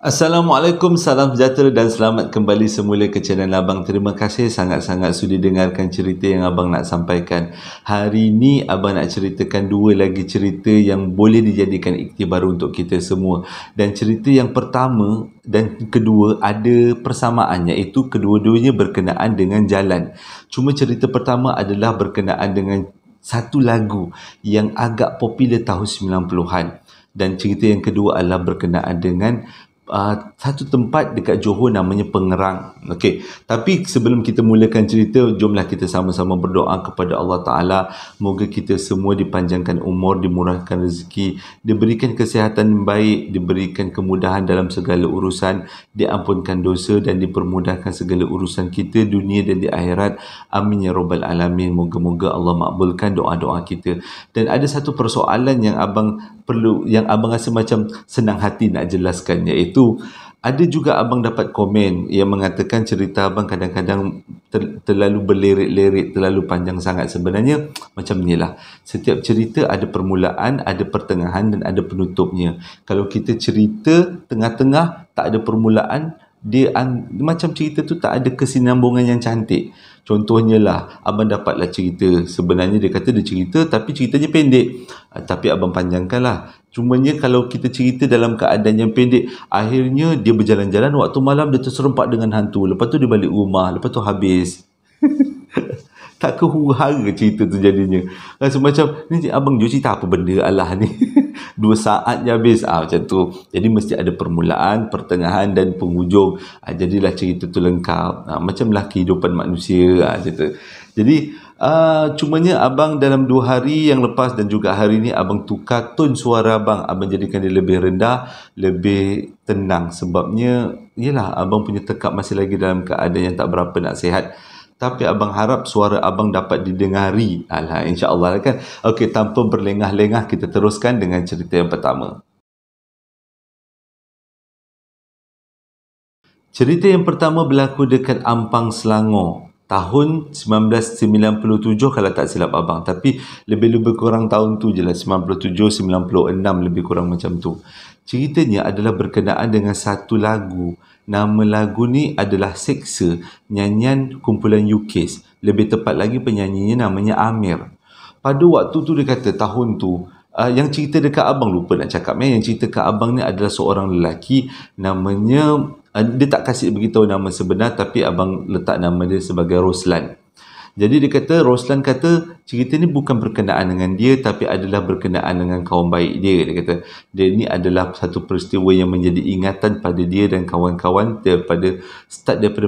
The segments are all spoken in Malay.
Assalamualaikum, salam sejahtera dan selamat kembali semula ke channel Abang. Terima kasih sangat-sangat sudi dengarkan cerita yang Abang nak sampaikan. Hari ini Abang nak ceritakan dua lagi cerita yang boleh dijadikan iktibar untuk kita semua. Dan cerita yang pertama dan kedua ada persamaan, iaitu kedua-duanya berkenaan dengan jalan. Cuma cerita pertama adalah berkenaan dengan satu lagu yang agak popular tahun 90-an. Dan cerita yang kedua adalah berkenaan dengan satu tempat dekat Johor namanya Pengerang. Okey, tapi sebelum kita mulakan cerita, jomlah kita sama-sama berdoa kepada Allah Ta'ala. Moga kita semua dipanjangkan umur, dimurahkan rezeki, diberikan kesihatan yang baik, diberikan kemudahan dalam segala urusan, diampunkan dosa dan dipermudahkan segala urusan kita dunia dan di akhirat. Amin ya Rabbal Alamin. Moga-moga Allah makbulkan doa-doa kita. Dan ada satu persoalan yang abang rasa macam senang hati nak jelaskan, iaitu ada juga abang dapat komen yang mengatakan cerita abang kadang-kadang terlalu berlerit-lerit, terlalu panjang sangat. Sebenarnya macam inilah, setiap cerita ada permulaan, ada pertengahan dan ada penutupnya. Kalau kita cerita tengah-tengah tak ada permulaan, dia macam cerita tu tak ada kesinambungan yang cantik. Contohnya lah, abang dapatlah cerita, sebenarnya dia kata dia cerita tapi ceritanya pendek, tapi abang panjangkan lah. Cumanya kalau kita cerita dalam keadaan yang pendek, akhirnya dia berjalan-jalan waktu malam, dia terserempak dengan hantu, lepas tu dia balik rumah, lepas tu habis. Tak kehuru-hara cerita tu jadinya. Rasa macam, ni abang Jo cerita apa benda alah ni. 2 saat je habis. Macam tu. Jadi mesti ada permulaan, pertengahan dan penghujung. Jadilah cerita tu lengkap. Macamlah kehidupan manusia. Macam tu. Jadi, cumanya abang dalam 2 hari yang lepas dan juga hari ni, abang tukar tone suara abang. Abang jadikan dia lebih rendah, lebih tenang. Sebabnya, yelah, abang punya tekak masih lagi dalam keadaan yang tak berapa nak sihat. Tapi abang harap suara abang dapat didengari. InsyaAllah kan. Okey, tanpa berlengah-lengah, kita teruskan dengan cerita yang pertama. Cerita yang pertama berlaku dekat Ampang, Selangor. Tahun 1997 kalau tak silap abang. Tapi lebih-lebih kurang tahun tu je lah. 97, 96 lebih kurang macam tu. Ceritanya adalah berkenaan dengan satu lagu. Nama lagu ni adalah Seksa, nyanyian kumpulan UKIS. Lebih tepat lagi penyanyinya namanya Amir. Pada waktu tu dia kata tahun tu, yang cerita dekat abang lupa nak cakap, yang cerita dekat abang ni adalah seorang lelaki namanya, dia tak kasih beritahu nama sebenar tapi abang letak nama dia sebagai Roslan. Jadi dia kata, Roslan kata cerita ni bukan berkenaan dengan dia tapi adalah berkenaan dengan kawan baik dia. Dia kata dia ni adalah satu peristiwa yang menjadi ingatan pada dia dan kawan-kawan daripada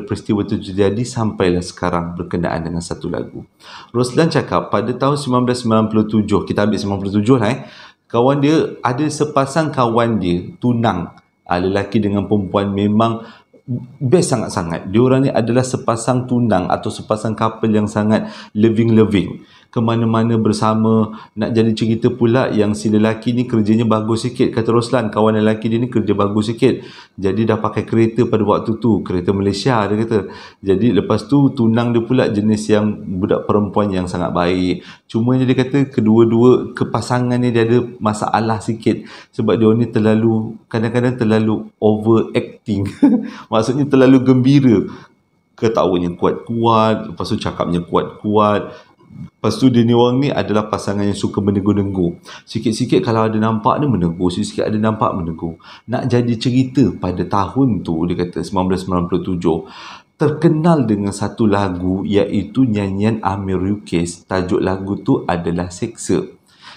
peristiwa itu terjadi sampailah sekarang berkenaan dengan satu lagu. Roslan cakap pada tahun 1997, kita ambil 97 lah kawan dia, ada sepasang kawan dia tunang, lelaki dengan perempuan, memang best sangat-sangat. Diorang ni adalah sepasang tunang atau sepasang couple yang sangat loving-loving. Ke mana-mana bersama. Nak jadi cerita pula yang si lelaki ni kerjanya bagus sikit. Kata Roslan, kawan lelaki dia ni kerja bagus sikit. Jadi dah pakai kereta pada waktu tu. Kereta Malaysia dia kata. Jadi lepas tu tunang dia pula jenis yang budak perempuan yang sangat baik. Cuma dia kata kedua-dua kepasangan ni dia ada masalah sikit. Sebab dia ni terlalu, kadang-kadang terlalu overacting. Maksudnya terlalu gembira. Ketawanya kuat-kuat. Lepas tu cakapnya kuat-kuat. Lepas tu dia ni orang ni adalah pasangan yang suka menegur-negur. Sikit-sikit kalau ada nampak dia menegur, sikit-sikit ada nampak menegur. Nak jadi cerita pada tahun tu, dia kata 1997, terkenal dengan satu lagu iaitu nyanyian Amir UKIS. Tajuk lagu tu adalah Seksa.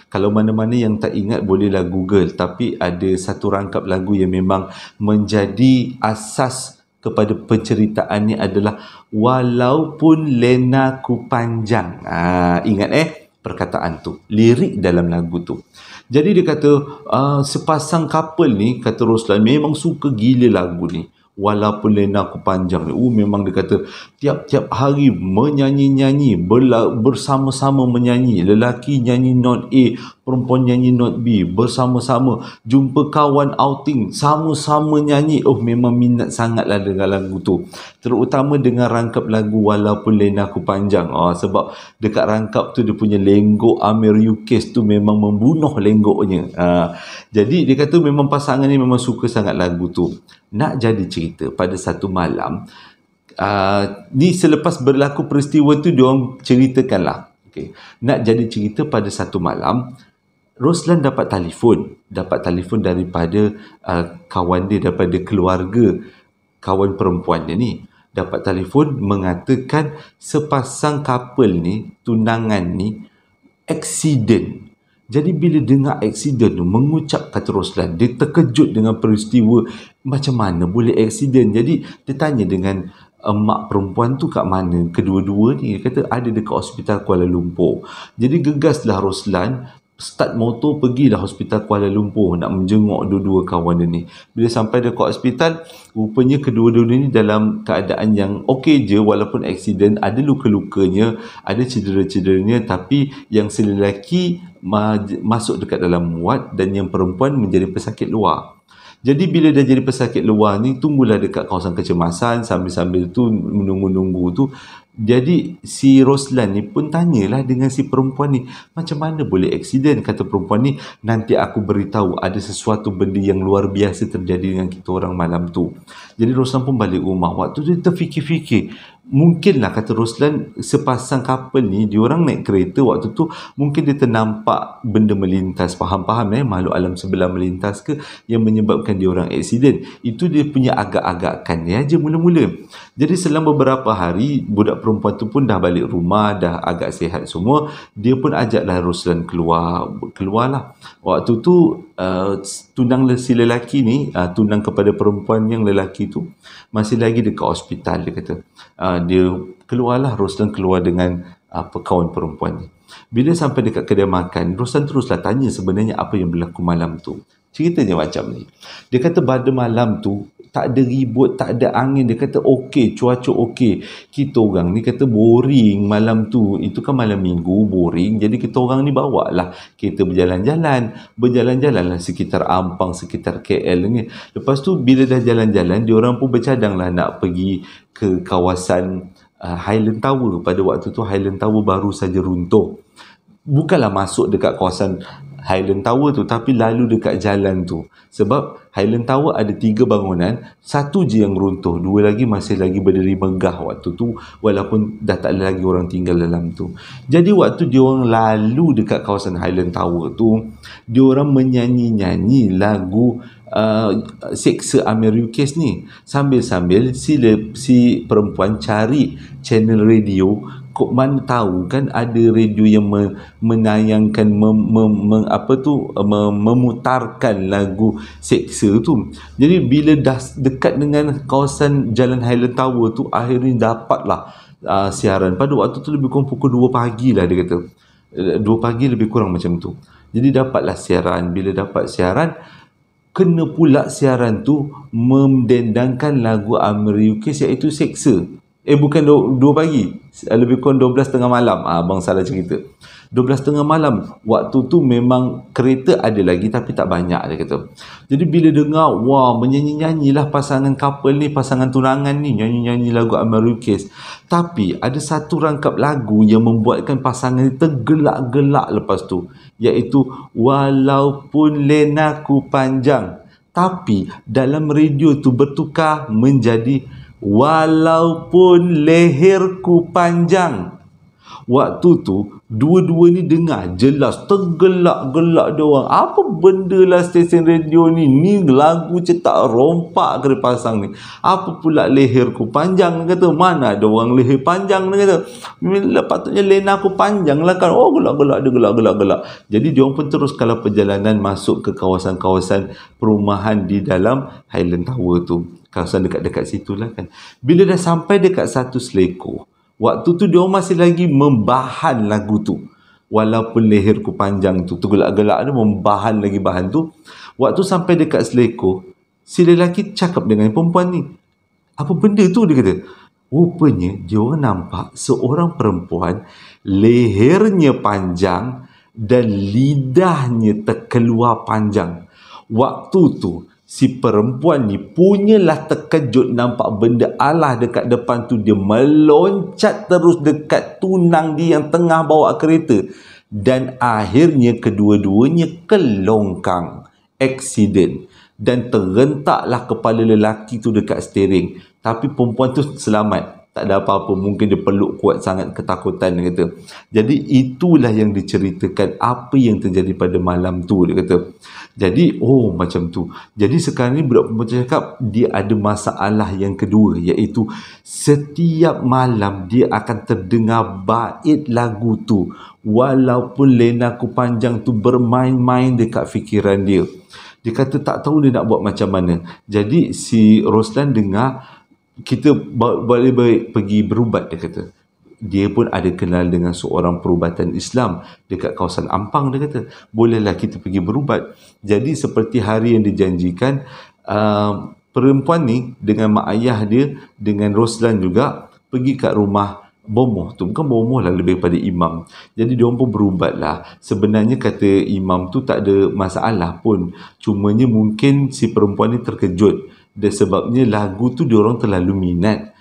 Kalau mana-mana yang tak ingat bolehlah Google. Tapi ada satu rangkap lagu yang memang menjadi asas kepada penceritaan ni adalah walaupun lenaku panjang. Ingat perkataan tu, lirik dalam lagu tu. Jadi dia kata sepasang couple ni, kata Roslan, memang suka gila lagu ni. walaupun lena aku panjang ni. Memang dia kata tiap-tiap hari menyanyi-nyanyi, bersama-sama menyanyi. Lelaki nyanyi note A, perempuan nyanyi note B, bersama-sama jumpa kawan outing, sama-sama nyanyi. Memang minat sangatlah dengan lagu tu, terutama dengan rangkap lagu walaupun lena aku panjang. Sebab dekat rangkap tu dia punya lenggok Amir Yukes tu memang membunuh lenggoknya. Jadi dia kata memang pasangan ni memang suka sangat lagu tu. Nak jadi cerita, pada satu malam, ni selepas berlaku peristiwa tu diorang ceritakan lah. Okay. Nak jadi cerita, pada satu malam Roslan dapat telefon daripada kawan dia, daripada keluarga kawan perempuan dia ni. Dapat telefon mengatakan sepasang couple ni, tunangan ni, aksiden. Jadi bila dengar aksiden tu, mengucap kata Roslan, dia terkejut dengan peristiwa, macam mana boleh aksiden. Jadi dia tanya dengan mak perempuan tu kat mana kedua-dua ni. Dia kata ada dekat hospital Kuala Lumpur. Jadi gegaslah Roslan, start motor pergilah hospital Kuala Lumpur nak menjenguk dua-dua kawan dia ni. Bila sampai dekat hospital, rupanya kedua-dua ni dalam keadaan yang okey je, walaupun aksiden, ada luka-lukanya, ada cedera-cederanya, tapi yang si lelaki masuk dekat dalam ward dan yang perempuan menjadi pesakit luar. Jadi bila dah jadi pesakit luar ni, tunggulah dekat kawasan kecemasan, sambil-sambil tu menunggu-nunggu tu. Jadi si Roslan ni pun tanyalah dengan si perempuan ni, macam mana boleh aksiden? Kata perempuan ni, nanti aku beritahu, ada sesuatu benda yang luar biasa terjadi dengan kita orang malam tu. Jadi Roslan pun balik rumah. Waktu tu dia terfikir-fikir, mungkinlah kata Roslan, sepasang couple ni, diorang naik kereta waktu tu, mungkin dia ternampak benda melintas, faham-faham makhluk alam sebelah melintas ke, yang menyebabkan diorang aksiden. Itu dia punya agak-agakkan dia aja mula-mula. Jadi selama beberapa hari, budak perempuan tu pun dah balik rumah, dah agak sihat semua. Dia pun ajaklah Roslan keluarlah. Waktu tu tunang si lelaki ni, tunang kepada perempuan yang lelaki tu, masih lagi dekat hospital. Dia kata dia keluarlah, Roslan keluar dengan kawan perempuan ni. Bila sampai dekat kedai makan, Roslan teruslah tanya sebenarnya apa yang berlaku malam tu. Ceritanya macam ni. Dia kata pada malam tu tak ada ribut, tak ada angin. Dia kata okey, cuaca okey. Kita orang ni kata boring malam tu. Itu kan malam minggu, boring. Jadi kita orang ni bawa lah kita berjalan-jalan lah sekitar Ampang, sekitar KL ni. Lepas tu bila dah jalan-jalan, diorang pun bercadang lah nak pergi ke kawasan Highland Tower. Pada waktu tu Highland Tower baru saja runtuh. Bukanlah masuk dekat kawasan Highland Tower tu, tapi lalu dekat jalan tu. Sebab Highland Tower ada 3 bangunan, satu je yang runtuh, 2 lagi masih lagi berdiri megah waktu tu, walaupun dah tak ada lagi orang tinggal dalam tu. Jadi waktu diorang lalu dekat kawasan Highland Tower tu, diorang menyanyi-nyanyi lagu Seksa Amir Yukes ni. Sambil-sambil si perempuan cari channel radio. Kok mana tahu kan ada radio yang menayangkan memutarkan lagu Seksa tu. Jadi bila dah dekat dengan kawasan Jalan Highland Tower tu, akhirnya dapatlah siaran. Pada waktu tu lebih kurang pukul 2 pagi lah dia kata. 2 pagi lebih kurang macam tu. Jadi dapatlah siaran. Bila dapat siaran, kena pula siaran tu mendendangkan lagu Amir Yukes, iaitu Seksa. Bukan 2 pagi, lebih kurang 12 tengah malam. Abang salah cerita. 12 tengah malam. Waktu tu memang kereta ada lagi tapi tak banyak, dia kata. Jadi bila dengar, wah, menyanyi-nyanyilah pasangan couple ni, pasangan tunangan ni, nyanyi-nyanyi lagu Amir Yukes. Tapi ada satu rangkap lagu yang membuatkan pasangan ni tergelak-gelak lepas tu, iaitu Walaupun Lenaku Panjang. Tapi dalam radio tu bertukar menjadi Walaupun Leherku Panjang. Waktu tu dua-dua ni dengar jelas, tergelak-gelak dia orang. Apa benda lah stesen radio ni? Ni lagu cetak rompak ke pasang ni. Apa pula leherku panjang? Dia kata, mana ada orang leher panjang? Dia kata, patutnya lena aku panjang lah kan. Oh, gelak-gelak dia, gelak-gelak. Jadi dia orang pun terus kalau perjalanan masuk ke kawasan-kawasan perumahan di dalam Highland Tower tu. Kawasan dekat-dekat situ lah kan. Bila dah sampai dekat satu selekor, waktu tu dia masih lagi membahan lagu tu. Walaupun Leherku Panjang tu, gelak-gelak dia membahan lagi bahan tu. Waktu sampai dekat selekor, si lelaki cakap dengan perempuan ni, Apa benda tu, dia kata. Rupanya dia orang nampak seorang perempuan lehernya panjang dan lidahnya terkeluar panjang. Waktu tu si perempuan ni punyalah terkejut nampak benda Allah dekat depan tu. Dia meloncat terus dekat tunang dia yang tengah bawa kereta. Dan akhirnya kedua-duanya kelongkang, aksiden, dan terrentaklah kepala lelaki tu dekat steering. Tapi perempuan tu selamat, tak ada apa-apa. Mungkin dia peluk kuat sangat ketakutan, dia kata. Jadi itulah yang diceritakan apa yang terjadi pada malam tu, dia kata. Jadi macam tu. Jadi sekarang ni budak perempuan cakap dia ada masalah yang kedua, iaitu setiap malam dia akan terdengar bait lagu tu, walaupun lenaku panjang tu bermain-main dekat fikiran dia. Dia kata tak tahu dia nak buat macam mana. Jadi si Roslan dengar, kita boleh pergi berubat, dia kata. Dia pun ada kenal dengan seorang perubatan Islam dekat kawasan Ampang, dia kata. Bolehlah kita pergi berubat. Jadi seperti hari yang dijanjikan, perempuan ni dengan mak ayah dia, dengan Roslan juga, pergi kat rumah bomoh tu. Bukan bomoh lah, lebih pada imam. Jadi diorang pun berubat lah. Sebenarnya kata imam tu tak ada masalah pun. Cumanya mungkin si perempuan ni terkejut. Dan sebabnya lagu tu diorang terlalu minat,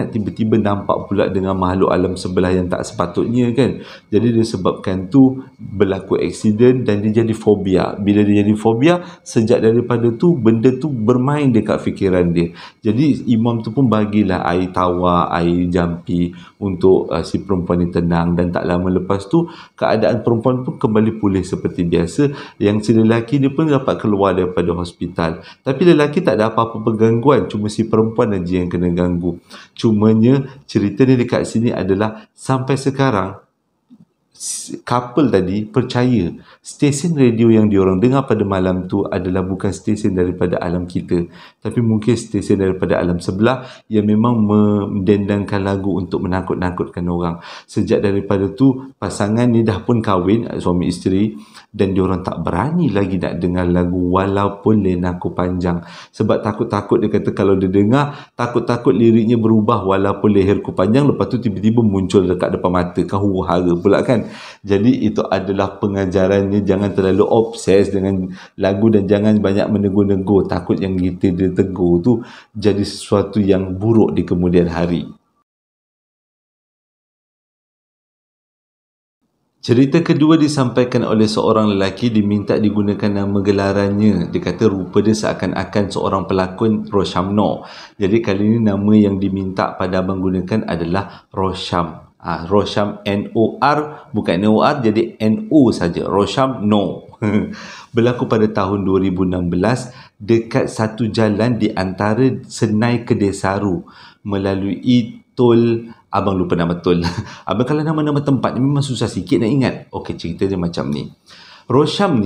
tiba-tiba nampak pula dengan makhluk alam sebelah yang tak sepatutnya kan. Jadi disebabkan tu berlaku aksiden dan dia jadi fobia. Bila dia jadi fobia, sejak daripada tu benda tu bermain dekat fikiran dia. Jadi imam tu pun bagilah air tawar, air jampi untuk si perempuan ni tenang. Dan tak lama lepas tu keadaan perempuan pun kembali pulih seperti biasa. Yang si lelaki dia pun dapat keluar daripada hospital. Tapi lelaki tak ada apa-apa gangguan, cuma si perempuan aja yang kena ganggu. Cumanya cerita ni dekat sini adalah sampai sekarang couple tadi percaya stesen radio yang diorang dengar pada malam tu adalah bukan stesen daripada alam kita, tapi mungkin stesen daripada alam sebelah yang memang mendendangkan lagu untuk menakut-nakutkan orang. Sejak daripada tu pasangan ni dah pun kahwin, suami isteri, dan diorang tak berani lagi nak dengar lagu walaupun lenaku panjang. Sebab takut-takut, dia kata kalau dia dengar, takut-takut liriknya berubah walaupun leherku panjang, lepas tu tiba-tiba muncul dekat depan mata, kan huru-hara pula kan. Jadi itu adalah pengajarannya, jangan terlalu obses dengan lagu dan jangan banyak menegur-negur. Takut yang kita ditegur tu jadi sesuatu yang buruk di kemudian hari. Cerita kedua disampaikan oleh seorang lelaki, diminta digunakan nama gelarannya. Dia kata rupa dia seakan-akan seorang pelakon Roshamno. Jadi kali ini nama yang diminta pada abang gunakan adalah Rosham. Rosham, N-O-R, bukan N-O-R, jadi N-O saja. Rosham No. Berlaku pada tahun 2016 dekat satu jalan di antara Senai ke Desaru melalui tol. Abang lupa nama tol. Abang kalau nama-nama tempat ni memang susah sikit nak ingat. Okey, cerita dia macam ni. Rosham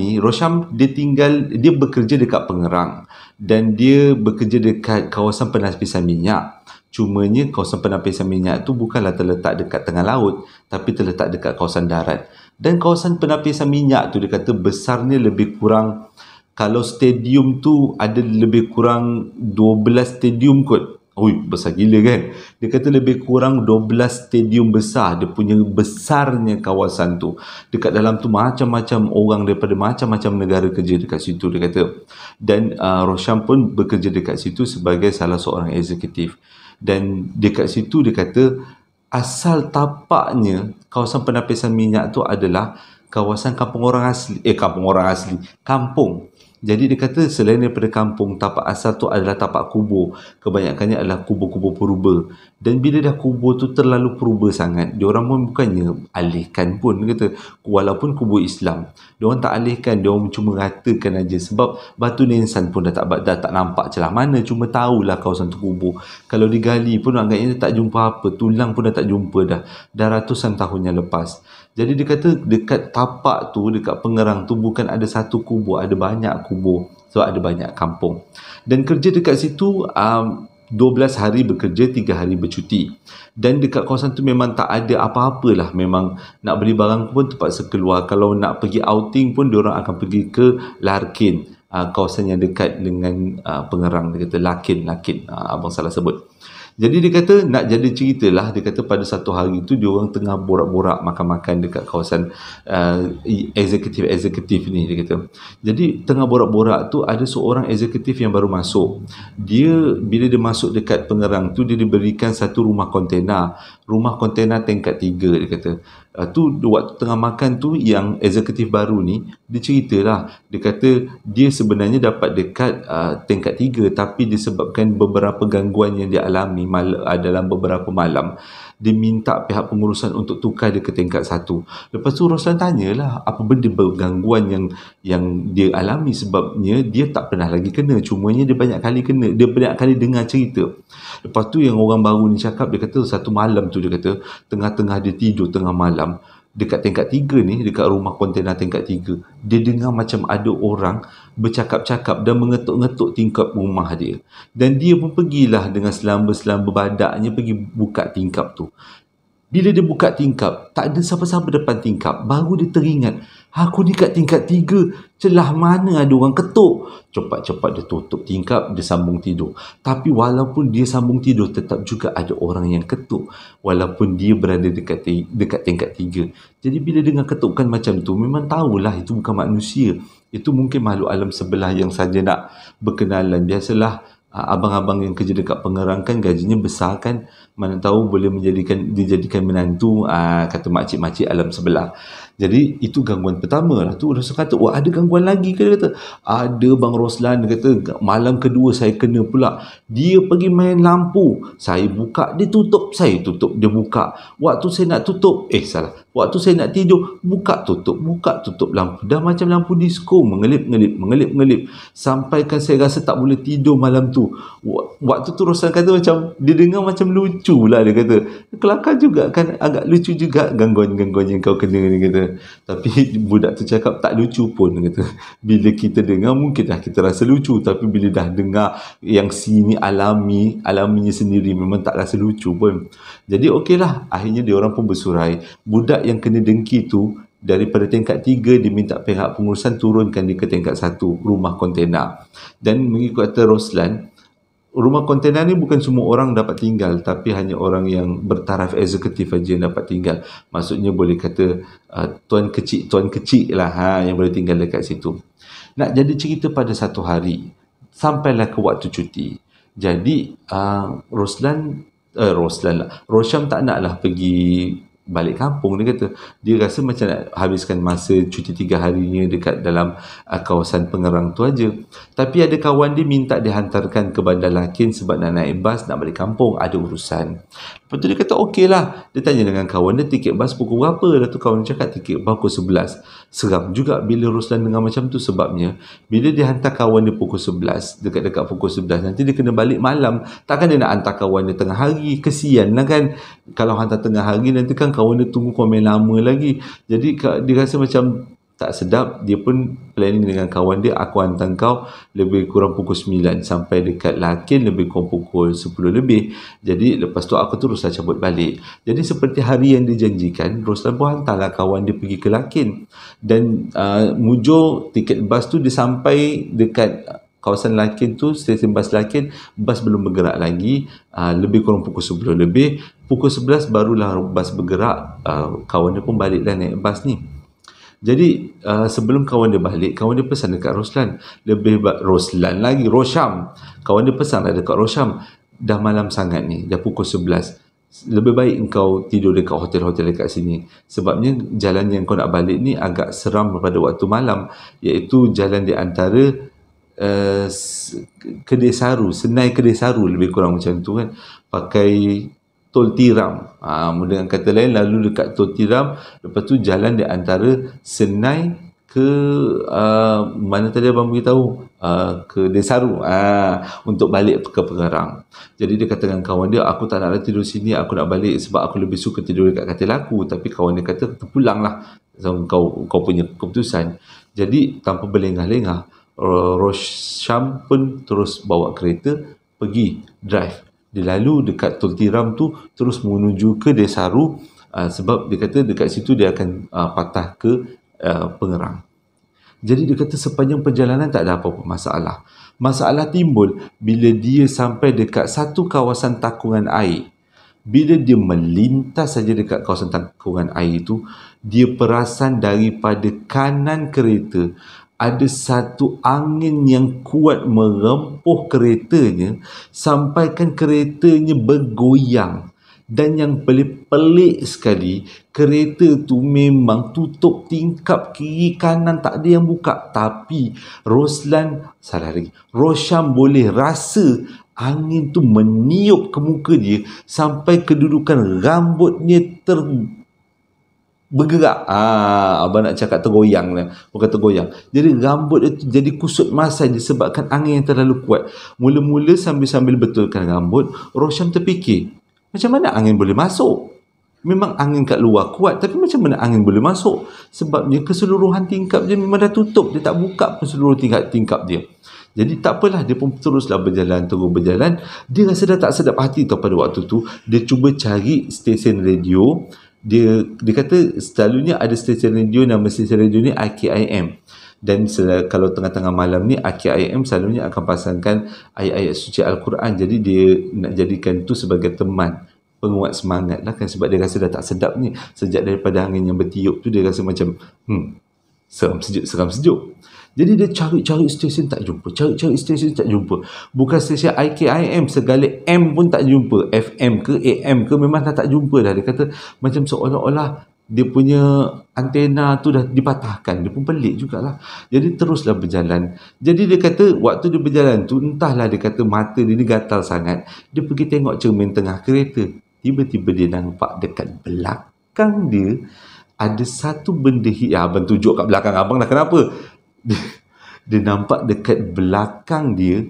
dia bekerja dekat Pengerang dan dia bekerja dekat kawasan penapisan minyak. Cumanya kawasan penapisan minyak tu bukanlah terletak dekat tengah laut, tapi terletak dekat kawasan darat. Dan kawasan penapisan minyak tu dia kata besarnya lebih kurang, kalau stadium tu ada lebih kurang 12 stadium kot. Besar gila kan. Dia kata lebih kurang 12 stadium besar. Dia punya besarnya kawasan tu. Dekat dalam tu macam-macam orang daripada macam-macam negara kerja dekat situ, dia kata. Dan Rosham pun bekerja dekat situ sebagai salah seorang eksekutif. Dan dekat situ dia kata asal tapaknya kawasan penapisan minyak tu adalah kawasan kampung. Jadi dia kata selain daripada kampung, tapak asal tu adalah tapak kubur. Kebanyakannya adalah kubur-kubur purba. Dan bila dah kubur tu terlalu purba sangat, diorang pun bukannya alihkan pun, dia kata. Walaupun kubur Islam, diorang tak alihkan, diorang cuma ratakan aja. Sebab batu nisan pun dah tak nampak celah mana, cuma tahulah kawasan tu kubur. Kalau digali pun agaknya tak jumpa apa, tulang pun dah tak jumpa dah ratusan tahun yang lepas. Jadi dia kata dekat tapak tu, dekat Pengerang tu bukan ada satu kubur, ada banyak kubur. Sebab ada banyak kampung. Dan kerja dekat situ 12 hari bekerja, 3 hari bercuti. Dan dekat kawasan tu memang tak ada apa-apalah. Memang nak beli barang pun terpaksa keluar. Kalau nak pergi outing pun diorang akan pergi ke Larkin. kawasan yang dekat dengan Pengerang. Dia kata Lakin, abang salah sebut. Jadi dia kata nak jadi cerita lah, dia kata pada satu hari tu dia orang tengah borak-borak makan-makan dekat kawasan eksekutif ni, dia kata. Jadi tengah borak-borak tu ada seorang eksekutif yang baru masuk. Bila dia masuk dekat Pengerang tu, dia diberikan satu rumah kontena tingkat 3, dia kata. Tu waktu tengah makan tu, yang eksekutif baru ni dia ceritalah, dia kata dia sebenarnya dapat dekat tingkat 3, tapi disebabkan beberapa gangguan yang dia alami dalam beberapa malam, dia minta pihak pengurusan untuk tukar dia ke tingkat 1. Lepas tu Roslan tanyalah apa benda gangguan yang dia alami, sebabnya dia tak pernah lagi kena, cumanya dia banyak kali dengar cerita. Lepas tu yang orang baru ni cakap, dia kata satu malam tu, dia kata tengah-tengah dia tidur tengah malam dekat tingkat 3 ni, dekat rumah kontena tingkat 3, dia dengar macam ada orang bercakap-cakap dan mengetuk-ngetuk tingkap rumah dia. Dan dia pun pergilah dengan selamba-selamba badaknya pergi buka tingkap tu. Bila dia buka tingkap, tak ada siapa-siapa depan tingkap. Baru dia teringat, aku ni kat tingkat 3, celah mana ada orang ketuk. Cepat-cepat dia tutup tingkap, dia sambung tidur. Tapi walaupun dia sambung tidur, tetap juga ada orang yang ketuk, walaupun dia berada dekat tingkat 3. Jadi bila dengar ketukan macam tu, memang tahulah itu bukan manusia. Itu mungkin makhluk alam sebelah yang saja nak berkenalan. Biasalah abang-abang yang kerja dekat Pengerang kan gajinya besar kan, mana tahu boleh dijadikan menantu, kata makcik-makcik alam sebelah. Jadi itu gangguan pertama lah tu. Roslan kata, ada gangguan lagi ke? Dia kata, ada bang Roslan. Dia kata, malam kedua saya kena pula. Dia pergi main lampu, saya buka, dia tutup, saya tutup, dia buka. Waktu saya nak tutup, waktu saya nak tidur, buka tutup lampu. Dah macam lampu disco, mengelip. Sampaikan saya rasa tak boleh tidur malam tu. Waktu tu Roslan kata macam, dia dengar macam lucu lah, dia kata. Kelakar juga kan, agak lucu juga gangguan-gangguan yang kau kena, dia kata. Tapi budak tu cakap tak lucu pun, dia kata. Bila kita dengar mungkin dah kita rasa lucu, tapi bila dah dengar yang sini alaminya sendiri, memang tak rasa lucu pun. Jadi okeylah, akhirnya dia orang pun bersurai. Budak yang kena dengki tu daripada tingkat 3 diminta pihak pengurusan turunkan dia ke tingkat 1, rumah kontena. Dan mengikut kata Roslan, rumah kontena ni bukan semua orang dapat tinggal, tapi hanya orang yang bertaraf eksekutif aja yang dapat tinggal. Maksudnya boleh kata tuan kecil lah yang boleh tinggal dekat situ. Nak jadi cerita pada satu hari, sampailah ke waktu cuti. Jadi Rosham tak naklah pergi balik kampung. Dia kata dia rasa macam nak habiskan masa cuti 3 harinya dekat dalam kawasan Pengerang tu aja. Tapi ada kawan dia minta dihantarkan ke Bandar Lakin sebab nak naik bas nak balik kampung, ada urusan. Lepas tu dia kata okeylah. Dia tanya dengan kawan dia, tiket bas pukul berapa? Lepas tu kawan dia cakap tiket bas pukul 11. Seram juga bila Roslan dengar macam tu, sebabnya bila dia hantar kawan dia pukul 11, dekat-dekat pukul 11, nanti dia kena balik malam. Takkan dia nak hantar kawan dia tengah hari, kesian lah kan. Kalau hantar tengah hari nanti kan kawan dia tunggu komen lama lagi. Jadi dia rasa macam tak sedap. Dia pun planning dengan kawan dia, aku hantar kau lebih kurang pukul 9 sampai dekat Lakin lebih kurang pukul 10 lebih. Jadi lepas tu aku teruslah cabut balik. Jadi seperti hari yang dijanjikan, Roslan pun hantarlah kawan dia pergi ke Lakin. Dan mujur tiket bas tu dia sampai dekat kawasan Lakin tu, stesen bas Lakin, bas belum bergerak lagi, lebih kurang pukul 10 lebih. Pukul 11 barulah bas bergerak. Kawan dia pun baliklah naik bas ni. Jadi sebelum kawan dia balik, kawan dia pesan dekat Roslan, Rosham. Kawan dia pesan dekat Rosham, dah malam sangat ni, dah pukul 11, lebih baik engkau tidur dekat hotel-hotel dekat sini, sebabnya jalan yang kau nak balik ni agak seram pada waktu malam, iaitu jalan di antara Kedai Senai Kedai Saru, lebih kurang macam tu kan, pakai Tol Tiram. Dengan kata lain, lalu dekat Tol Tiram, lepas tu jalan di antara Senai ke mana tadi abang beritahu, ke Desaru, untuk balik ke Pengerang. Jadi dia kata dengan kawan dia, aku tak nak tidur sini, aku nak balik sebab aku lebih suka tidur dekat katil aku. Tapi kawan dia kata, terpulanglah, kau punya keputusan. Jadi tanpa berlengah-lengah, Rosham pun terus bawa kereta pergi drive. Dia lalu dekat Tol Tiram tu terus menuju ke Desaru, sebab dia kata dekat situ dia akan patah ke Pengerang. Jadi dia kata sepanjang perjalanan tak ada apa-apa masalah. Masalah timbul bila dia sampai dekat satu kawasan takungan air. Bila dia melintas saja dekat kawasan takungan air itu, dia perasan daripada kanan kereta ada satu angin yang kuat merempuh keretanya sampaikan keretanya bergoyang. Dan yang pelik sekali, kereta tu memang tutup tingkap kiri kanan tak ada yang buka. Tapi Rosyam boleh rasa angin tu meniup ke muka dia sampai kedudukan rambutnya bergerak. Abang nak cakap tergoyang lah. Bukan tergoyang. Jadi rambut itu jadi kusut masai disebabkan angin yang terlalu kuat. Mula-mula sambil betulkan rambut, Rosyam terfikir, macam mana angin boleh masuk? Memang angin kat luar kuat, tapi macam mana angin boleh masuk? Sebabnya keseluruhan tingkap dia memang dah tutup. Dia tak buka pun seluruh tingkap dia. Jadi tak apalah, dia pun terus berjalan. Dia rasa dah tak sedap hati tau pada waktu tu. Dia cuba cari stesen radio. Dia kata selalunya ada stesen radio, nama stesen radio ni AKIM. Dan kalau tengah-tengah malam ni AKIM selalunya akan pasangkan ayat-ayat suci Al-Quran. Jadi dia nak jadikan tu sebagai teman penguat semangat lah kan, sebab dia rasa dah tak sedap ni. Sejak daripada angin yang bertiup tu dia rasa macam seram sejuk. Jadi dia cari stesen tak jumpa, cari stesen tak jumpa. Bukan stesen IKIM, segala M pun tak jumpa. FM ke AM ke memang dah tak jumpa dah. Dia kata macam seolah-olah dia punya antena tu dah dipatahkan. Dia pun pelik jugalah. Jadi teruslah berjalan. Jadi dia kata waktu dia berjalan tu, entahlah, dia kata mata dia ni gatal sangat. Dia pergi tengok cermin tengah kereta. Tiba-tiba dia nampak dekat belakang dia ada satu benda abang tunjuk kat belakang abang dah kenapa? Dia nampak dekat belakang dia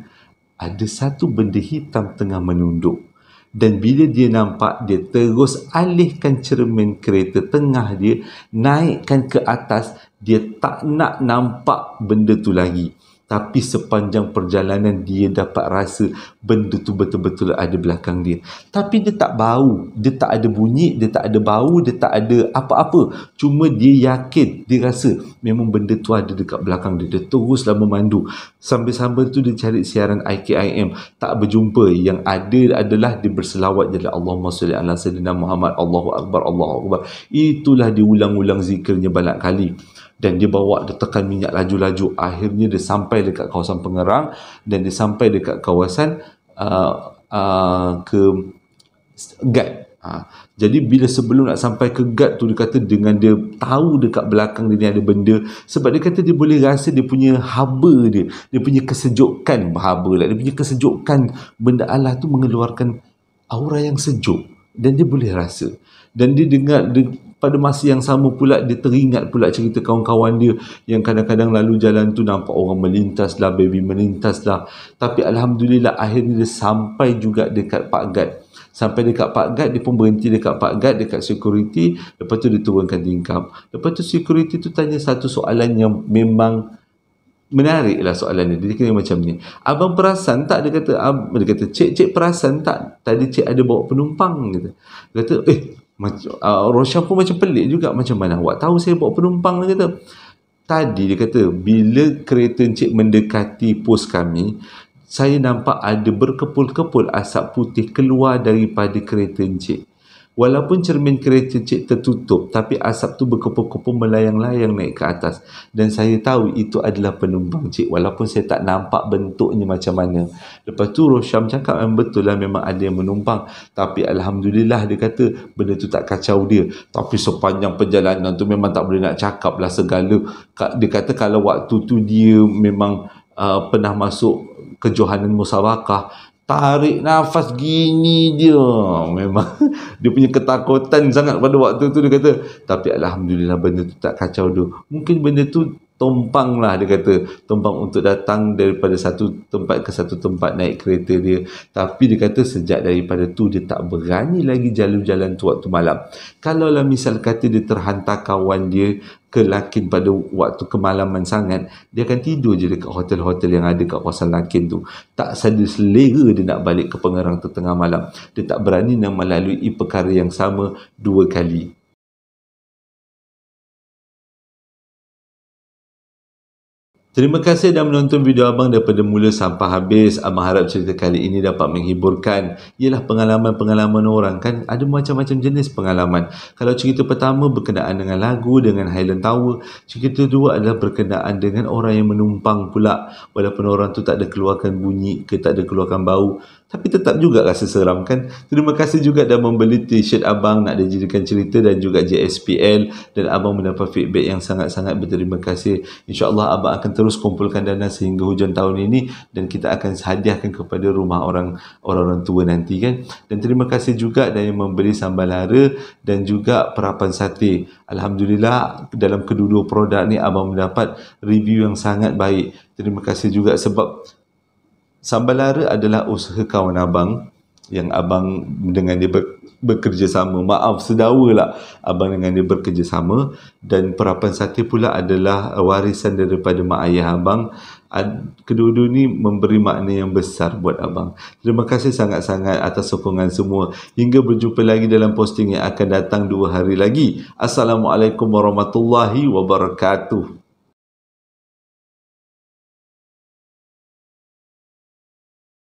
ada satu benda hitam tengah menunduk. Dan bila dia nampak, dia terus alihkan cermin kereta tengah dia, naikkan ke atas. Dia tak nak nampak benda tu lagi. Tapi sepanjang perjalanan dia dapat rasa benda tu betul-betul ada belakang dia. Tapi dia tak bau, dia tak ada bunyi, dia tak ada bau, dia tak ada apa-apa. Cuma dia yakin, dia rasa memang benda tu ada dekat belakang dia. Dia teruslah memandu. Sambil-sambil tu dia cari siaran IKIM. Tak berjumpa. Yang ada adalah dia berselawat jadi Allahumma salli ala sayyidina Muhammad, Allahu Akbar, Allahu Akbar. Itulah diulang-ulang zikirnya banyak kali. Dan dia bawa, dia tekan minyak laju-laju. Akhirnya dia sampai dekat kawasan Pengerang dan dia sampai dekat kawasan ke Gad. Jadi bila sebelum nak sampai ke Gad tu, dia kata dengan dia tahu dekat belakang dia ni ada benda, sebab dia kata dia boleh rasa dia punya haba dia punya kesejukan, dia punya kesejukan benda Allah tu mengeluarkan aura yang sejuk dan dia boleh rasa. Dan dia dengar pada masa yang sama pula dia teringat pula cerita kawan-kawan dia yang kadang-kadang lalu jalan tu nampak orang melintas lah, baby melintas lah. Tapi Alhamdulillah akhirnya dia sampai juga dekat Pak Gad. Sampai dekat Pak Gad, dia pun berhenti dekat Pak Gad, dekat security. Lepas tu dia turunkan tingkap. Lepas tu security tu tanya satu soalan yang memang menarik lah soalan dia. Dia kata macam ni, abang perasan tak? Dia kata cik perasan tak tadi cik ada bawa penumpang? Dia kata Rosyam pun macam pelik juga, macam mana awak tahu saya bawa penumpang? Dia kata tadi, dia kata bila kereta encik mendekati pos kami, saya nampak ada berkepul-kepul asap putih keluar daripada kereta encik. Walaupun cermin kereta encik tertutup, tapi asap tu berkepul-kepul melayang-layang naik ke atas. Dan saya tahu itu adalah penumpang encik, walaupun saya tak nampak bentuknya macam mana. Lepas tu Rosyam cakap betul lah, memang ada yang menumpang. Tapi Alhamdulillah, dia kata benda tu tak kacau dia. Tapi sepanjang perjalanan tu memang tak boleh nak cakap lah segala. Dia kata kalau waktu tu dia memang pernah masuk kejohanan musyarakah, tarik nafas gini dia. Memang dia punya ketakutan sangat pada waktu tu, dia kata. Tapi Alhamdulillah benda tu tak kacau dia. Mungkin benda tu tumpang lah, dia kata. Tumpang untuk datang daripada satu tempat ke satu tempat naik kereta dia. Tapi dia kata sejak daripada tu dia tak berani lagi jalan-jalan tu waktu malam. Kalaulah misal kata dia terhantar kawan dia ke Lakin pada waktu kemalaman sangat, dia akan tidur je dekat hotel-hotel yang ada kat kawasan Lakin tu. Tak ada selera dia nak balik ke Pengerang tengah malam. Dia tak berani nak melalui perkara yang sama dua kali. Terima kasih dah menonton video abang daripada mula sampai habis. Abang harap cerita kali ini dapat menghiburkan. Ialah pengalaman-pengalaman orang kan. Ada macam-macam jenis pengalaman. Kalau cerita pertama berkenaan dengan lagu, dengan Highland Tower. Cerita kedua adalah berkenaan dengan orang yang menumpang pula. Walaupun orang tu tak ada keluarkan bunyi ke tak ada keluarkan bau. Tapi tetap juga rasa seram kan. Terima kasih juga dah membeli t-shirt abang nak dijadikan cerita dan juga JSPL. Dan abang mendapat feedback yang sangat-sangat berterima kasih. InsyaAllah abang akan terus kumpulkan dana sehingga hujung tahun ini. Dan kita akan hadiahkan kepada rumah orang tua nanti kan. Dan terima kasih juga dan yang membeli sambal hara dan juga perapan sate. Alhamdulillah dalam kedua-dua produk ni abang mendapat review yang sangat baik. Terima kasih juga sebab sambal hara adalah usaha kawan abang yang abang dengan dia bekerjasama. Maaf, sedawa lah abang dengan dia bekerjasama. Dan perapan sate pula adalah warisan daripada mak ayah abang. Kedua-dua ni memberi makna yang besar buat abang. Terima kasih sangat-sangat atas sokongan semua. Hingga berjumpa lagi dalam posting yang akan datang 2 hari lagi. Assalamualaikum warahmatullahi wabarakatuh.